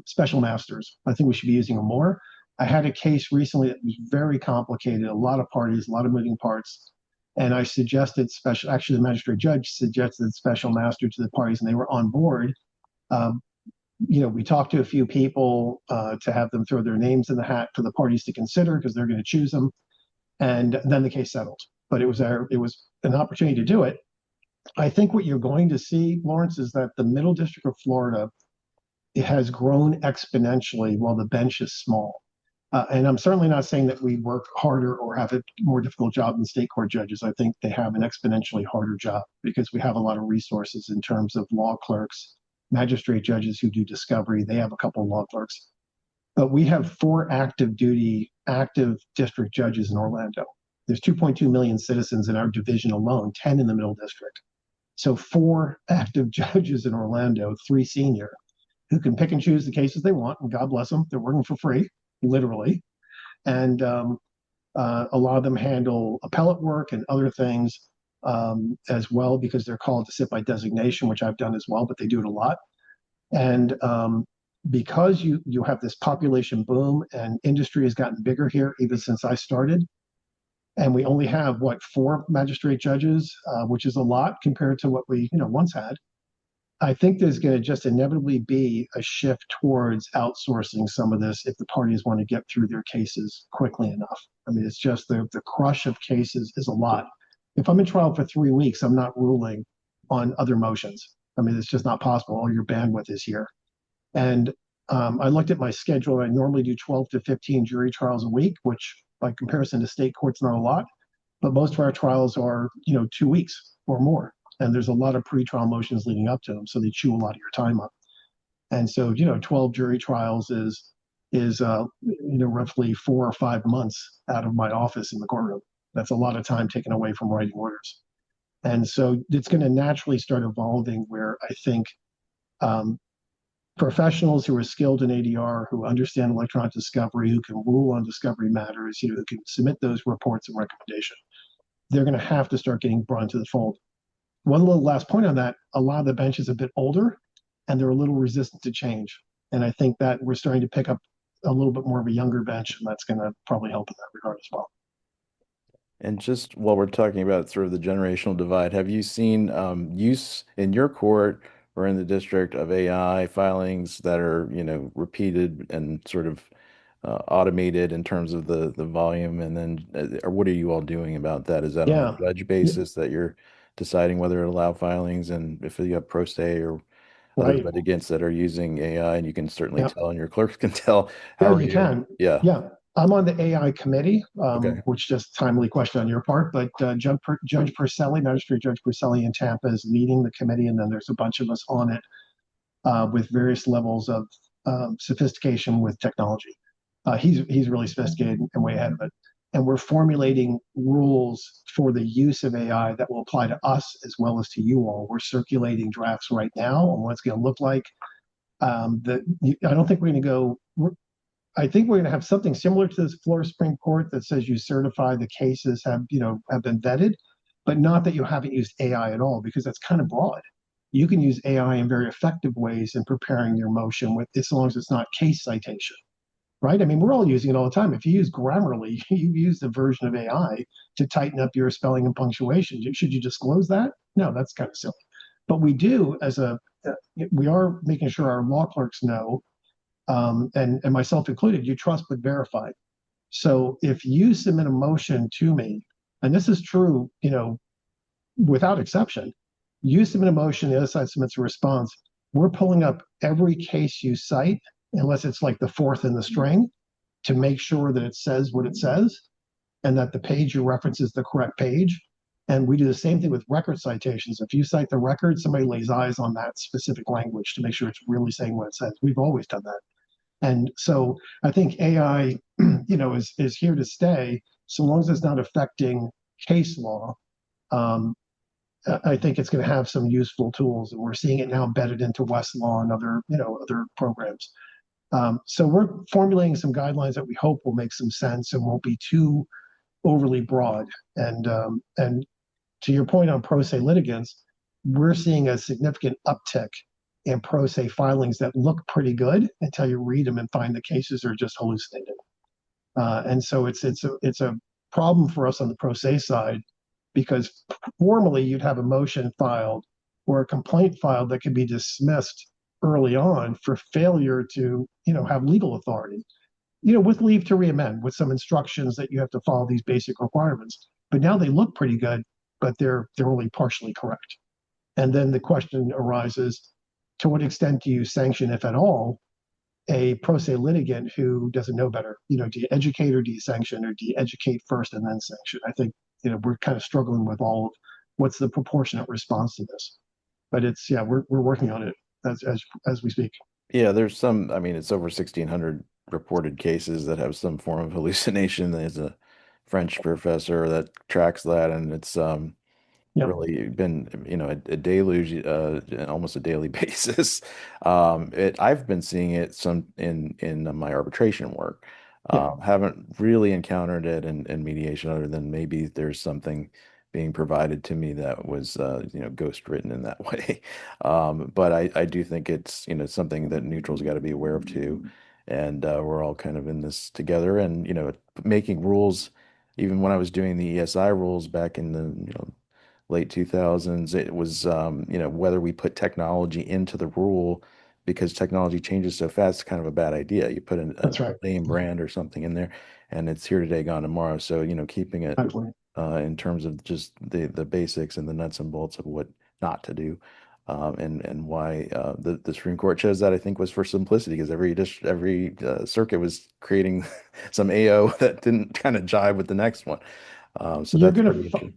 special masters. I think we should be using them more. I had a case recently that was very complicated, a lot of parties, a lot of moving parts. And I suggested actually the magistrate judge suggested special master to the parties, and they were on board. We talked to a few people to have them throw their names in the hat for the parties to consider, because they're going to choose them. And then the case settled. But it was an opportunity to do it. I think what you're going to see, Lawrence, is that the Middle District of Florida, it has grown exponentially while the bench is small. And I'm certainly not saying that we work harder or have a more difficult job than state court judges. I think they have an exponentially harder job because we have a lot of resources in terms of law clerks, magistrate judges who do discovery. They have a couple of law clerks. But we have 4 active district judges in Orlando. There's 2.2 million citizens in our division alone, 10 in the Middle District. So 4 active judges in Orlando, 3 senior, who can pick and choose the cases they want, and God bless them, they're working for free, literally. And a lot of them handle appellate work and other things as well, because they're called to sit by designation, which I've done as well, but they do it a lot. And because you have this population boom and industry has gotten bigger here even since I started, and we only have 4 magistrate judges, which is a lot compared to what we once had. I think there's going to just inevitably be a shift towards outsourcing some of this if the parties want to get through their cases quickly enough. I mean, it's just the crush of cases is a lot. If I'm in trial for 3 weeks, I'm not ruling on other motions. I mean, it's just not possible. All your bandwidth is here. And I looked at my schedule. I normally do 12 to 15 jury trials a week, which by comparison to state courts, not a lot. But most of our trials are, 2 weeks or more. And there's a lot of pretrial motions leading up to them. So they chew a lot of your time up. And so, 12 jury trials is roughly 4 or 5 months out of my office in the courtroom. That's a lot of time taken away from writing orders. And so it's going to naturally start evolving where I think um, professionals who are skilled in ADR, who understand electronic discovery, who can rule on discovery matters, who can submit those reports and recommendations, they're going to have to start getting brought into the fold. One little last point on that, a lot of the bench is a bit older and they're a little resistant to change. And I think that we're starting to pick up a little bit more of a younger bench, and that's going to probably help in that regard as well. And just while we're talking about sort of the generational divide, have you seen use in your court or in the district of AI filings that are, repeated and sort of automated in terms of the volume? And then, or what are you all doing about that? Is that on Yeah. a judge basis that you're deciding whether to allow filings? And if you have pro se or other Right. litigants that are using AI, and you can certainly Yeah. tell, and your clerks can tell, how Yeah, are you you? can. Yeah. Yeah. I'm on the AI committee, Okay. which just timely question on your part, but Judge Purcelli, Magistrate Judge Purcelli in Tampa is leading the committee, and then there's a bunch of us on it with various levels of sophistication with technology. He's really sophisticated and way ahead of it. And we're formulating rules for the use of AI that will apply to us as well as to you all. We're circulating drafts right now on what it's going to look like. I don't think we're going to go. I think we're going to have something similar to this Florida Supreme Court that says you certify the cases have been vetted, but not that you haven't used AI at all, because that's kind of broad. You can use AI in very effective ways in preparing your motion with, as long as it's not case citation, right? I mean, we're all using it all the time. If you use Grammarly, you use the version of AI to tighten up your spelling and punctuation. Should you disclose that? No, that's kind of silly. But we do, we are making sure our law clerks know, and myself included, you trust but verify. So if you submit a motion to me, and this is true, without exception, you submit a motion, the other side submits a response, we're pulling up every case you cite, unless it's like the fourth in the string, to make sure that it says what it says and that the page you reference is the correct page. And we do the same thing with record citations. If you cite the record, somebody lays eyes on that specific language to make sure it's really saying what it says. We've always done that. And so I think AI, is here to stay, so long as it's not affecting case law. I think it's going to have some useful tools, and we're seeing it now embedded into Westlaw and other programs. So we're formulating some guidelines that we hope will make some sense and won't be too overly broad. And to your point on pro se litigants, we're seeing a significant uptick in pro se filings that look pretty good until you read them and find the cases are just hallucinated. And so it's a problem for us on the pro se side, because formally you'd have a motion filed or a complaint filed that could be dismissed early on for failure to have legal authority, with leave to reamend, with some instructions that you have to follow these basic requirements. But now they look pretty good, but they're only partially correct. And then the question arises, to what extent do you sanction, if at all, a pro se litigant who doesn't know better? Do you educate or do you sanction, or do you educate first and then sanction? I think we're kind of struggling with all of what's the proportionate response to this. But we're working on it as we speak. Yeah, there's some, I mean, it's over 1,600 reported cases that have some form of hallucination. There's a French professor that tracks that, and it's Yep. really been, a deluge, almost a daily basis. I've been seeing it some in my arbitration work. Yep. Haven't really encountered it in mediation, other than maybe there's something being provided to me that was, ghost written in that way. But I do think it's, something that neutrals got to be aware of too. And we're all kind of in this together, and, making rules. Even when I was doing the ESI rules back in the, late 2000s, it was, whether we put technology into the rule, because technology changes so fast, it's kind of a bad idea. You put a That's right. name brand or something in there, and it's here today, gone tomorrow. So, keeping it Absolutely. in terms of just the basics and the nuts and bolts of what not to do. and why the Supreme Court chose that, I think, was for simplicity, because every circuit was creating some AO that didn't kind of jive with the next one. So You're that's going pretty to, interesting.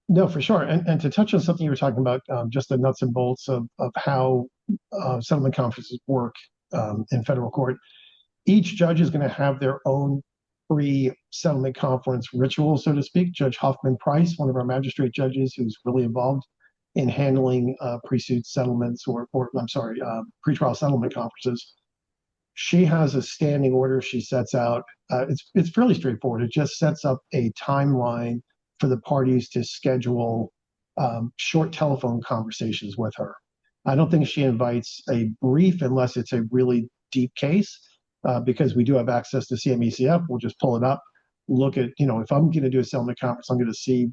no, for sure. And to touch on something you were talking about, just the nuts and bolts of how settlement conferences work in federal court, each judge is going to have their own pre-settlement conference ritual, so to speak. Judge Hoffman Price, one of our magistrate judges who's really involved in handling pre-suit settlements or I'm sorry, pretrial settlement conferences, she has a standing order she sets out. It's fairly straightforward. It just sets up a timeline for the parties to schedule short telephone conversations with her. I don't think she invites a brief unless it's a really deep case, because we do have access to CMECF. We'll just pull it up, look at, if I'm going to do a settlement conference, I'm going to see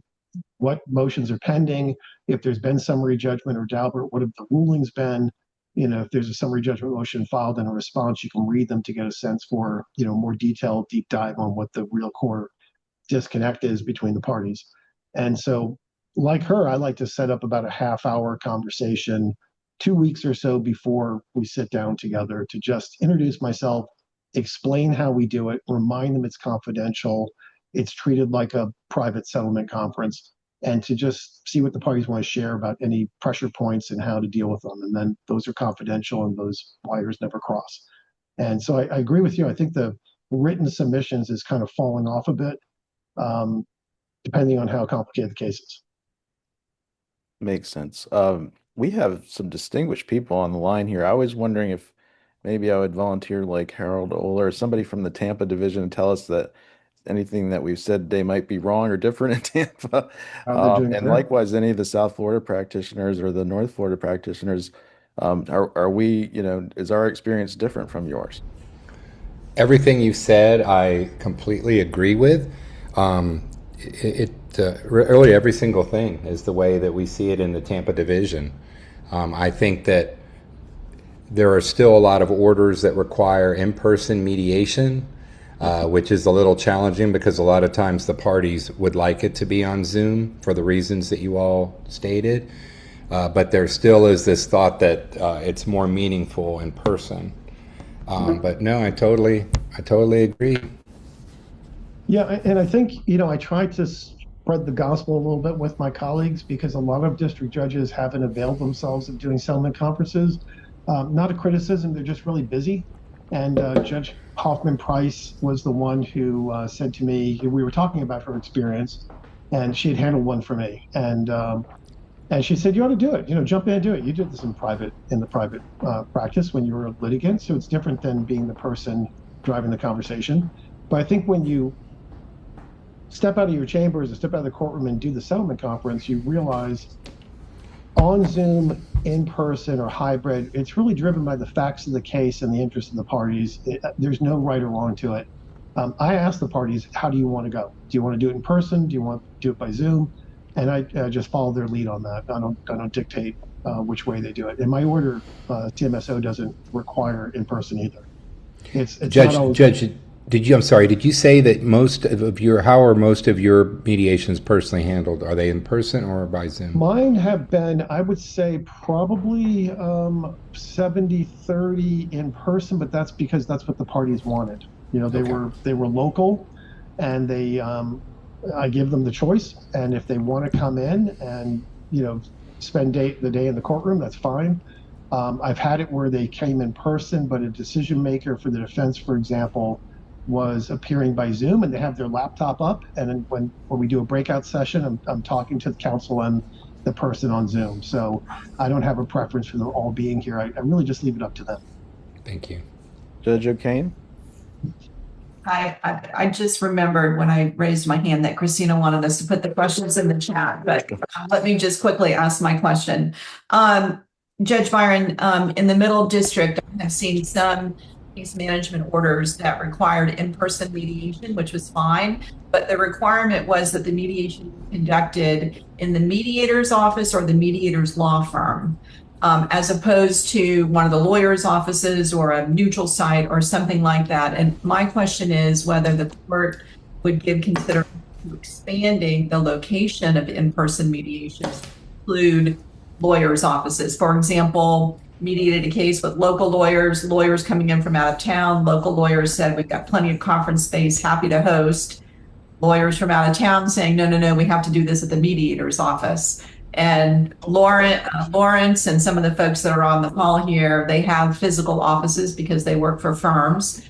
what motions are pending, if there's been summary judgment or Daubert, what have the rulings been? If there's a summary judgment motion filed and a response, you can read them to get a sense for, more detailed deep dive on what the real core disconnect is between the parties. And so, like her, I like to set up about a half-hour conversation 2 weeks or so before we sit down together to just introduce myself, explain how we do it, remind them it's confidential, it's treated like a private settlement conference, and to just see what the parties want to share about any pressure points and how to deal with them. And then those are confidential and those wires never cross. And so I agree with you. I think the written submissions is kind of falling off a bit, depending on how complicated the case is. Makes sense. We have some distinguished people on the line here. I was wondering if maybe I would volunteer like Harold Oler or somebody from the Tampa division and tell us that anything that we've said today might be wrong or different in Tampa. And likewise, any of the South Florida practitioners or the North Florida practitioners, are we, is our experience different from yours? Everything you said, I completely agree with. Really every single thing is the way that we see it in the Tampa division. I think that there are still a lot of orders that require in-person mediation, which is a little challenging because a lot of times the parties would like it to be on Zoom for the reasons that you all stated. But there still is this thought that it's more meaningful in person. But no, I totally agree. Yeah, and I think, I try to spread the gospel a little bit with my colleagues because a lot of district judges haven't availed themselves of doing settlement conferences. Not a criticism, they're just really busy. And Judge Hoffman Price was the one who said to me, we were talking about her experience, and she had handled one for me. And she said, you ought to do it, jump in and do it. You did this in the private practice when you were a litigant, so it's different than being the person driving the conversation. But I think when you step out of your chambers and step out of the courtroom and do the settlement conference, you realize on Zoom, in person, or hybrid, it's really driven by the facts of the case and the interest of the parties. There's no right or wrong to it. I asked the parties, how do you want to go? Do you want to do it in person? Do you want to do it by Zoom? And I just follow their lead on that. I don't dictate which way they do it. In my order, TMSO doesn't require in person either. It's Judge, did you say that how are most of your mediations personally handled? Are they in person or by Zoom? Mine have been, I would say, probably 70-30 in person, but that's because that's what the parties wanted. They were local, and I give them the choice, and if they want to come in and spend the day in the courtroom, that's fine. I've had it where they came in person, but a decision maker for the defense, for example, was appearing by Zoom, and they have their laptop up, and then when we do a breakout session, I'm talking to the counsel and the person on Zoom. So I don't have a preference for them all being here. I really just leave it up to them. Thank you. Judge O'Kane? I just remembered when I raised my hand that Christina wanted us to put the questions in the chat, but let me just quickly ask my question. Judge Byron, in the Middle District, I've seen some case management orders that required in-person mediation, which was fine, but the requirement was that the mediation be conducted in the mediator's office or the mediator's law firm, as opposed to one of the lawyer's offices or a neutral site or something like that. And my question is whether the court would give consideration to expanding the location of in-person mediation to include lawyers' offices. For example, mediated a case with local lawyers, lawyers coming in from out of town. Local lawyers said, we've got plenty of conference space, happy to host. Lawyers from out of town saying, no, no, no, we have to do this at the mediator's office. And Lawrence and some of the folks that are on the call here, they have physical offices because they work for firms.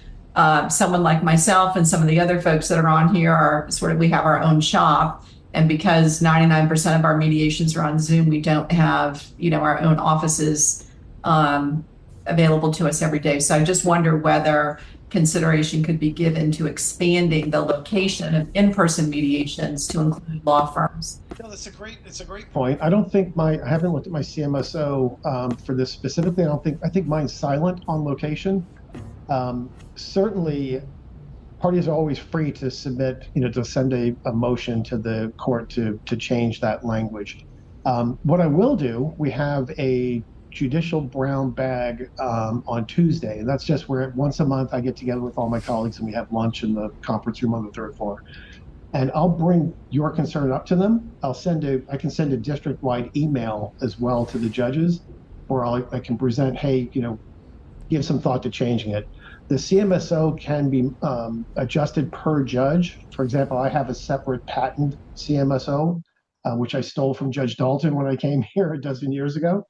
Someone like myself and some of the other folks that are on here are sort of, we have our own shop. And because 99% of our mediations are on Zoom, we don't have, our own offices available to us every day. So I just wonder whether consideration could be given to expanding the location of in-person mediations to include law firms. No, it's a great point. I haven't looked at my CMSO for this specifically. I think mine's silent on location. Certainly, parties are always free to submit, to send a motion to the court to change that language. What I will do, we have a judicial brown bag on Tuesday, and that's just where once a month I get together with all my colleagues and we have lunch in the conference room on the 3rd floor. And I'll bring your concern up to them. I can send a district-wide email as well to the judges, or I can present, hey, give some thought to changing it. The CMSO can be adjusted per judge. For example, I have a separate patent CMSO, which I stole from Judge Dalton when I came here a dozen years ago.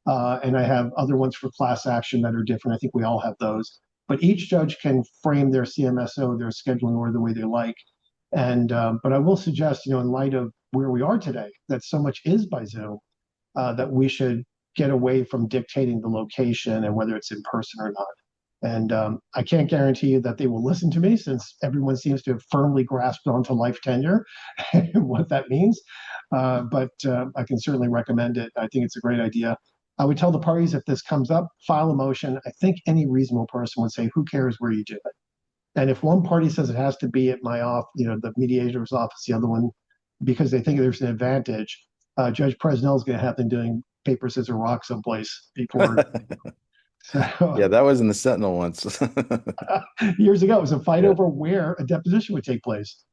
And I have other ones for class action that are different. I think we all have those. But each judge can frame their CMSO, their scheduling order the way they like. And but I will suggest, in light of where we are today, that so much is by Zoom, that we should get away from dictating the location and whether it's in person or not. And I can't guarantee you that they will listen to me, since everyone seems to have firmly grasped onto life tenure and what that means. But I can certainly recommend it. I think it's a great idea. I would tell the parties, if this comes up, file a motion. I think any reasonable person would say, who cares where you do it? And if one party says it has to be at my office, the mediator's office, the other one, because they think there's an advantage, Judge Presnell is going to have them doing paper, scissors, rock someplace before. So, Yeah, that was in the Sentinel once. years ago, it was a fight over where a deposition would take place.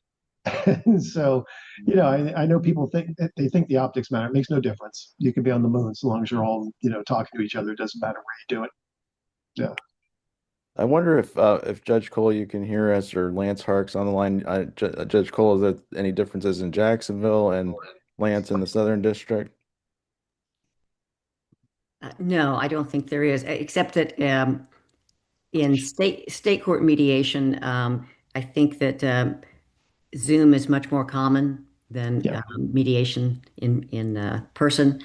And so, I know people think the optics matter. It makes no difference. You can be on the moon so long as you're all, talking to each other. It doesn't matter where you do it. Yeah. I wonder if Judge Cole, you can hear us, or Lance Harks on the line. Judge Cole, is there any differences in Jacksonville and Lance in the Southern District? No, I don't think there is, except that in state court mediation, I think that Zoom is much more common than mediation in person.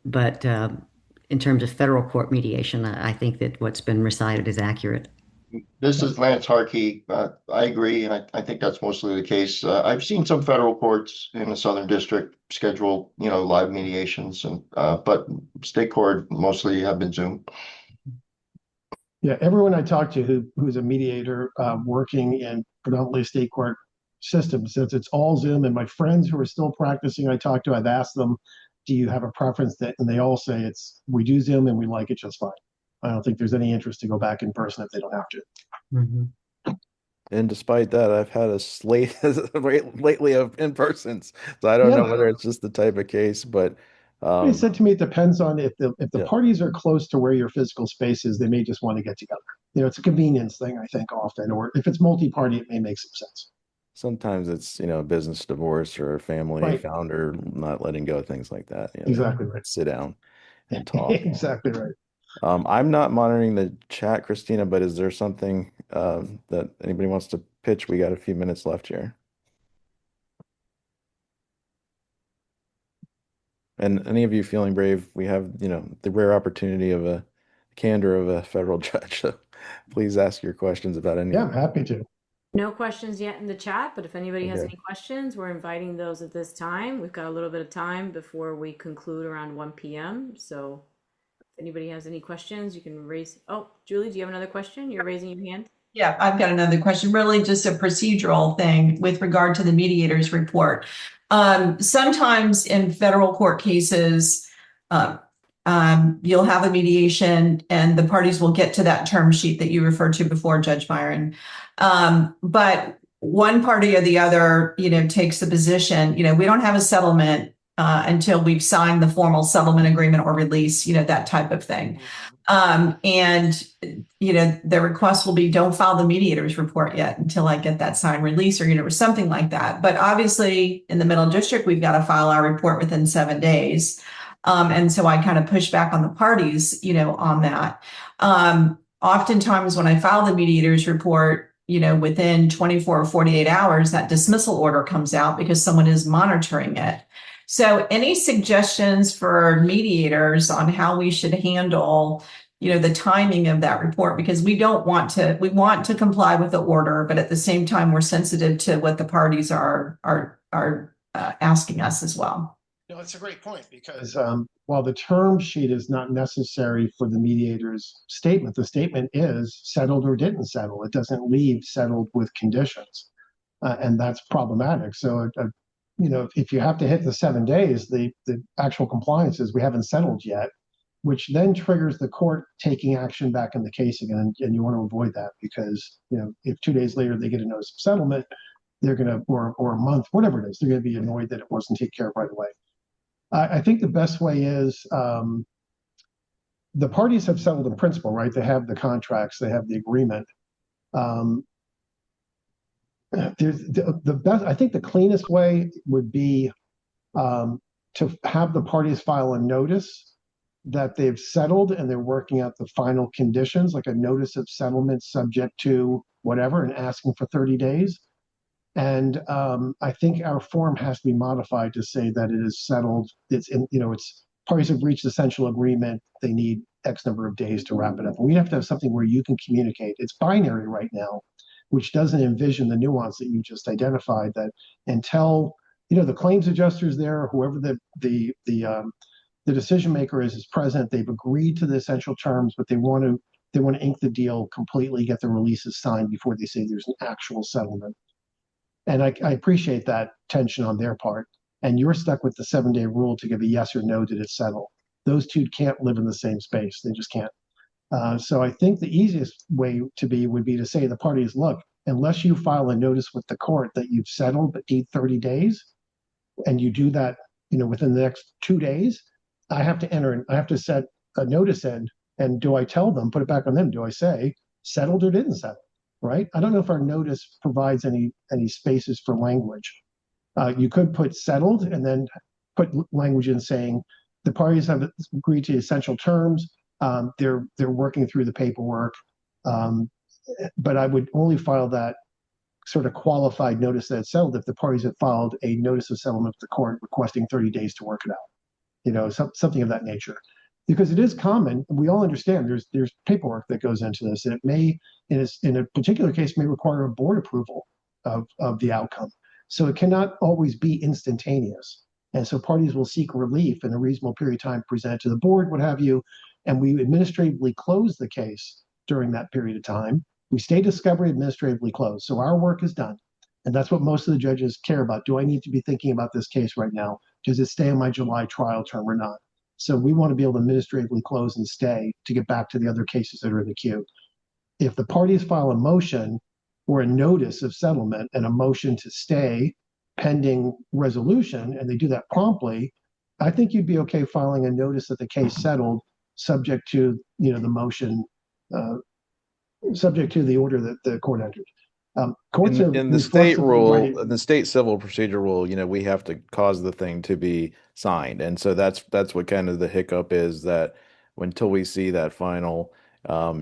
But in terms of federal court mediation, I think that what's been recited is accurate. This is Lance Harkey. I agree, and I think that's mostly the case. I've seen some federal courts in the Southern District schedule, live mediations, and but state court mostly have been Zoom. Yeah, everyone I talk to who's a mediator working in predominantly state court system says it's all Zoom. And my friends who are still practicing, I talk to, I've asked them, do you have a preference? And they all say we do Zoom and we like it just fine. I don't think there's any interest to go back in person if they don't have to. Mm-hmm. And despite that, I've had a slate lately of in-persons. So I don't know whether it's just the type of case, but they said to me, it depends on if the parties are close to where your physical space is, they may just want to get together. It's a convenience thing, I think, often, or if it's multi-party, it may make some sense. Sometimes it's, business divorce or family founder not letting go, things like that. Exactly right. Sit down and talk. Exactly right. I'm not monitoring the chat, Christina, but is there something that anybody wants to pitch? We got a few minutes left here. And any of you feeling brave, we have, the rare opportunity of a candor of a federal judge. So please ask your questions about anything. Yeah, I'm happy to. No questions yet in the chat, but if anybody has any questions, we're inviting those at this time. We've got a little bit of time before we conclude around 1 p.m. So if anybody has any questions, you can raise. Oh, Julie, do you have another question? You're raising your hand. Yeah, I've got another question, really just a procedural thing with regard to the mediator's report. Sometimes in federal court cases, you'll have a mediation and the parties will get to that term sheet that you referred to before, Judge Byron. But one party or the other, takes the position, we don't have a settlement until we've signed the formal settlement agreement or release, that type of thing. And the request will be, don't file the mediator's report yet until I get that signed release, or, something like that. But obviously in the Middle District, we've got to file our report within 7 days. And so I kind of push back on the parties, on that. Oftentimes when I file the mediator's report, within 24 or 48 hours, that dismissal order comes out because someone is monitoring it. So any suggestions for mediators on how we should handle, the timing of that report? Because we want to comply with the order, but at the same time, we're sensitive to what the parties are asking us as well. No, it's a great point, because while the term sheet is not necessary for the mediator's statement, the statement is settled or didn't settle. It doesn't leave settled with conditions, and that's problematic. So, if you have to hit the 7 days, the actual compliance is we haven't settled yet, which then triggers the court taking action back in the case again, and you want to avoid that, because if 2 days later they get a notice of settlement, they're going to, or a month, whatever it is, they're going to be annoyed that it wasn't taken care of right away. I think the best way is the parties have settled in principle, right? They have the contracts, they have the agreement. There's the best. I think the cleanest way would be to have the parties file a notice that they've settled and they're working out the final conditions, like a notice of settlement subject to whatever, and asking for 30 days. And I think our form has to be modified to say that it is settled. It's parties have reached essential agreement. They need X number of days to wrap it up. And we have to have something where you can communicate. It's binary right now, which doesn't envision the nuance that you just identified. That until the claims adjuster is there, or whoever the decision maker is present, they've agreed to the essential terms, but they want to ink the deal completely, get the releases signed before they say there's an actual settlement. And I appreciate that tension on their part. And you're stuck with the 7-day rule to give a yes or no that it's settled. Those two can't live in the same space. They just can't. So I think the easiest way would be to say to the parties, look, unless you file a notice with the court that you've settled but need 30 days, and you do that, within the next 2 days, I have to set a notice in. And do I tell them, put it back on them? Do I say settled or didn't settle? Right? I don't know if our notice provides any spaces for language. You could put settled and then put language in saying the parties have agreed to essential terms. They're working through the paperwork, but I would only file that sort of qualified notice that it's settled if the parties have filed a notice of settlement with the court requesting 30 days to work it out. Something of that nature. Because it is common, we all understand there's paperwork that goes into this, and it may, in a particular case, may require a board approval of the outcome. So it cannot always be instantaneous. And so parties will seek relief in a reasonable period of time, present to the board, what have you, and we administratively close the case during that period of time. We stay discovery administratively closed. So our work is done. And that's what most of the judges care about. Do I need to be thinking about this case right now? Does it stay in my July trial term or not? So we want to be able to administratively close and stay to get back to the other cases that are in the queue. If the parties file a motion or a notice of settlement and a motion to stay pending resolution, and they do that promptly, I think you'd be okay filing a notice that the case settled, subject to the motion, subject to the order that the court entered. Courts in the state rule, in the state civil procedure rule, we have to cause the thing to be signed, and so that's what kind of the hiccup is, that until we see that final,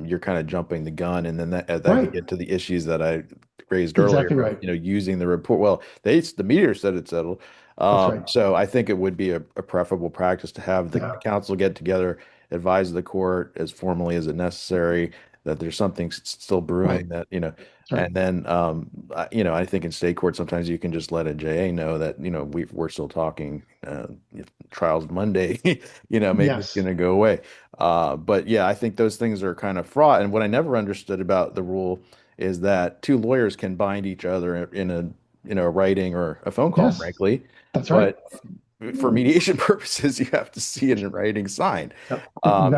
you're kind of jumping the gun, and then that could get to the issues that I raised earlier. Exactly right. Using the report. Well, the mediator said it settled. Right. So I think it would be a preferable practice to have the council get together, advise the court as formally as it necessary that there's something still brewing, that and then I think in state court sometimes you can just let a JA know that we're still talking, trials Monday, maybe it's going to go away, but yeah, I think those things are kind of fraught. And what I never understood about the rule is that two lawyers can bind each other in a writing or a phone call, frankly. That's right. But for mediation purposes, you have to see it in writing signed. Exactly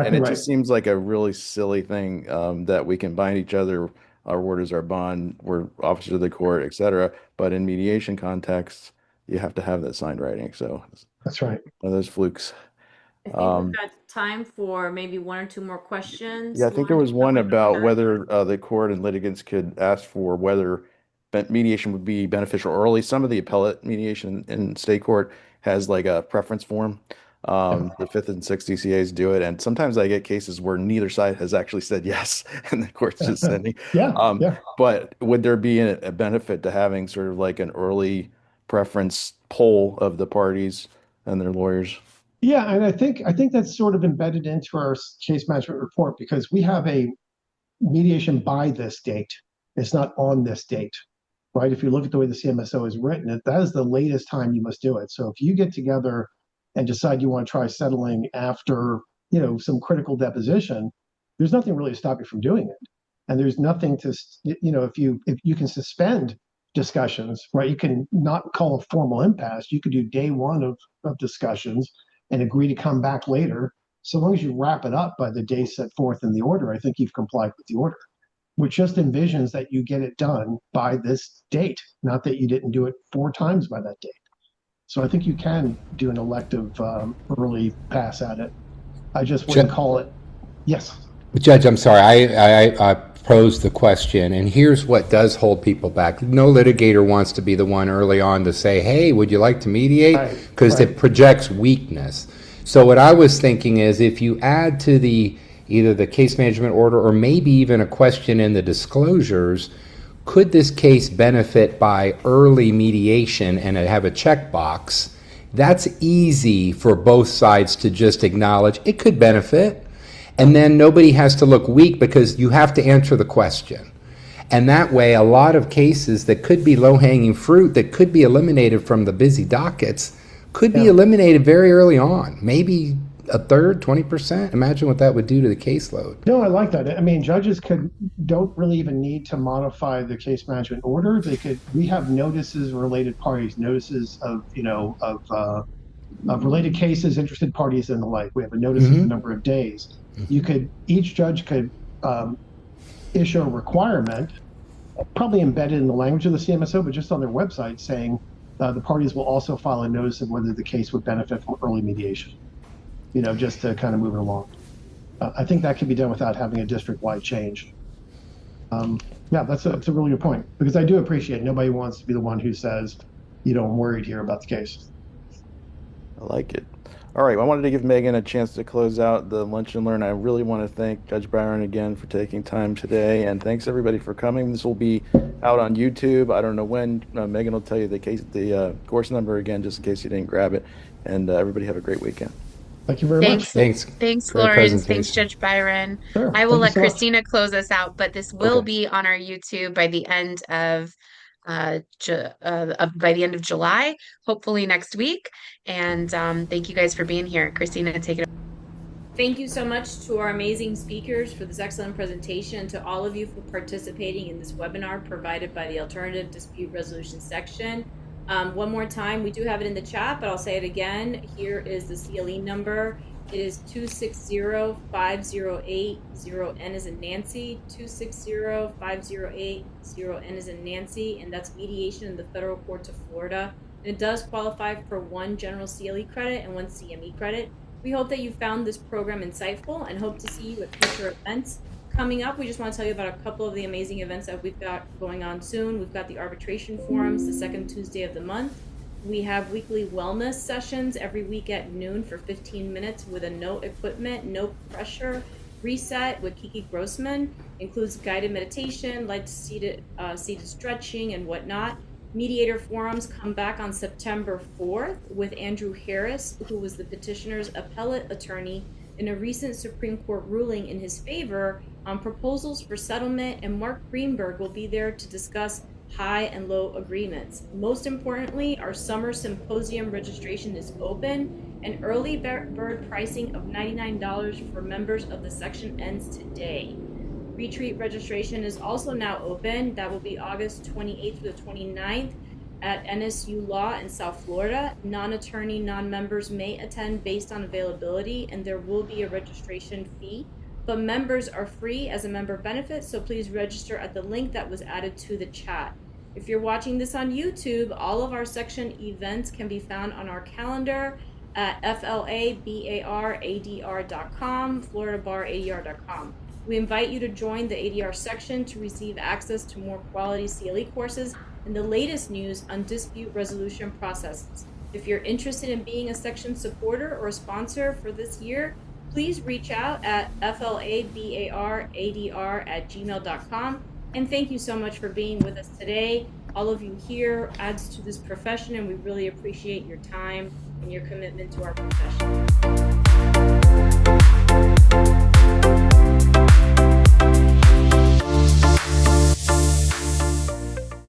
and it right. just seems like a really silly thing, that we can bind each other. Our word is our bond. We're officers of the court, etc. But in mediation contexts, you have to have that signed writing. So That's right. One of those flukes. I think we've got time for maybe one or two more questions. Yeah, I think there Lauren, was one something about like that? whether the court and litigants could ask for whether mediation would be beneficial early. Some of the appellate mediation in state court has like a preference form. The fifth and sixth DCAs do it, and sometimes I get cases where neither side has actually said yes, and the court's just sending. Yeah, yeah. But would there be a benefit to having sort of like an early preference poll of the parties and their lawyers? Yeah, and I think that's sort of embedded into our case management report because we have a mediation by this date. It's not on this date, right? If you look at the way the CMSO is written, that is the latest time you must do it. So if you get together and decide you want to try settling after, some critical deposition, there's nothing really to stop you from doing it. And there's nothing to, if you can suspend discussions, right? You can not call a formal impasse. You could do day one of discussions and agree to come back later. So long as you wrap it up by the day set forth in the order, I think you've complied with the order, which just envisions that you get it done by this date, not that you didn't do it 4 times by that date. So I think you can do an elective early pass at it. I just wouldn't call it. Yes. Judge, I'm sorry, I posed the question, and here's what does hold people back. No litigator wants to be the one early on to say, hey, would you like to mediate? Because it projects weakness. So what I was thinking is if you add to either the case management order or maybe even a question in the disclosures, could this case benefit by early mediation and have a checkbox? That's easy for both sides to just acknowledge it could benefit. And then nobody has to look weak because you have to answer the question. And that way, a lot of cases that could be low-hanging fruit, that could be eliminated from the busy dockets, could be eliminated very early on. Maybe a third, 20%. Imagine what that would do to the caseload. No, I like that. I mean, judges don't really even need to modify the case management order. We have notices, related parties, notices of related cases, interested parties, and the like. We have a notice of the number of days. Each judge could issue a requirement, probably embedded in the language of the CMSO, but just on their website saying the parties will also file a notice of whether the case would benefit from early mediation, just to kind of move it along. I think that can be done without having a district-wide change. That's a really good point, because I do appreciate nobody wants to be the one who says, I'm worried here about the case. I like it. All right, well, I wanted to give Megan a chance to close out the Lunch and Learn. I really want to thank Judge Byron again for taking time today, and thanks everybody for coming. This will be out on YouTube. I don't know when. Megan will tell you the course number again, just in case you didn't grab it. And everybody have a great weekend. Thank you very much. Thanks, Lauren. Thanks, Judge Byron. Sure. I will let Thank you so much. Christina close us out, but this will be on our YouTube by the end of July, hopefully next week. And thank you guys for being here. Christina, take it away. Thank you so much to our amazing speakers for this excellent presentation, and to all of you for participating in this webinar provided by the Alternative Dispute Resolution section. One more time, we do have it in the chat, but I'll say it again. Here is the CLE number. It is 260-508-0N as in Nancy, 260-508-0N as in Nancy, and that's mediation in the federal courts of Florida. And it does qualify for 1 General CLE credit and 1 CME credit. We hope that you found this program insightful and hope to see you at future events. Coming up, we just want to tell you about a couple of the amazing events that we've got going on soon. We've got the arbitration forums the second Tuesday of the month. We have weekly wellness sessions every week at noon for 15 minutes with a no equipment, no pressure reset with Kiki Grossman. Includes guided meditation, light seated stretching and whatnot. Mediator forums come back on September 4th with Andrew Harris, who was the petitioner's appellate attorney in a recent Supreme Court ruling in his favor on proposals for settlement, and Mark Greenberg will be there to discuss high and low agreements. Most importantly, our summer symposium registration is open, and early bird pricing of $99 for members of the section ends today. Retreat registration is also now open. That will be August 28th to the 29th at NSU Law in South Florida. Non-attorney, non-members may attend based on availability, and there will be a registration fee, but members are free as a member benefit, so please register at the link that was added to the chat. If you're watching this on YouTube, all of our section events can be found on our calendar at flabaradr.com, floridabaradr.com. We invite you to join the ADR section to receive access to more quality CLE courses and the latest news on dispute resolution processes. If you're interested in being a section supporter or sponsor for this year, please reach out at flabaradr@gmail.com. And thank you so much for being with us today. All of you here adds to this profession, and we really appreciate your time and your commitment to our profession.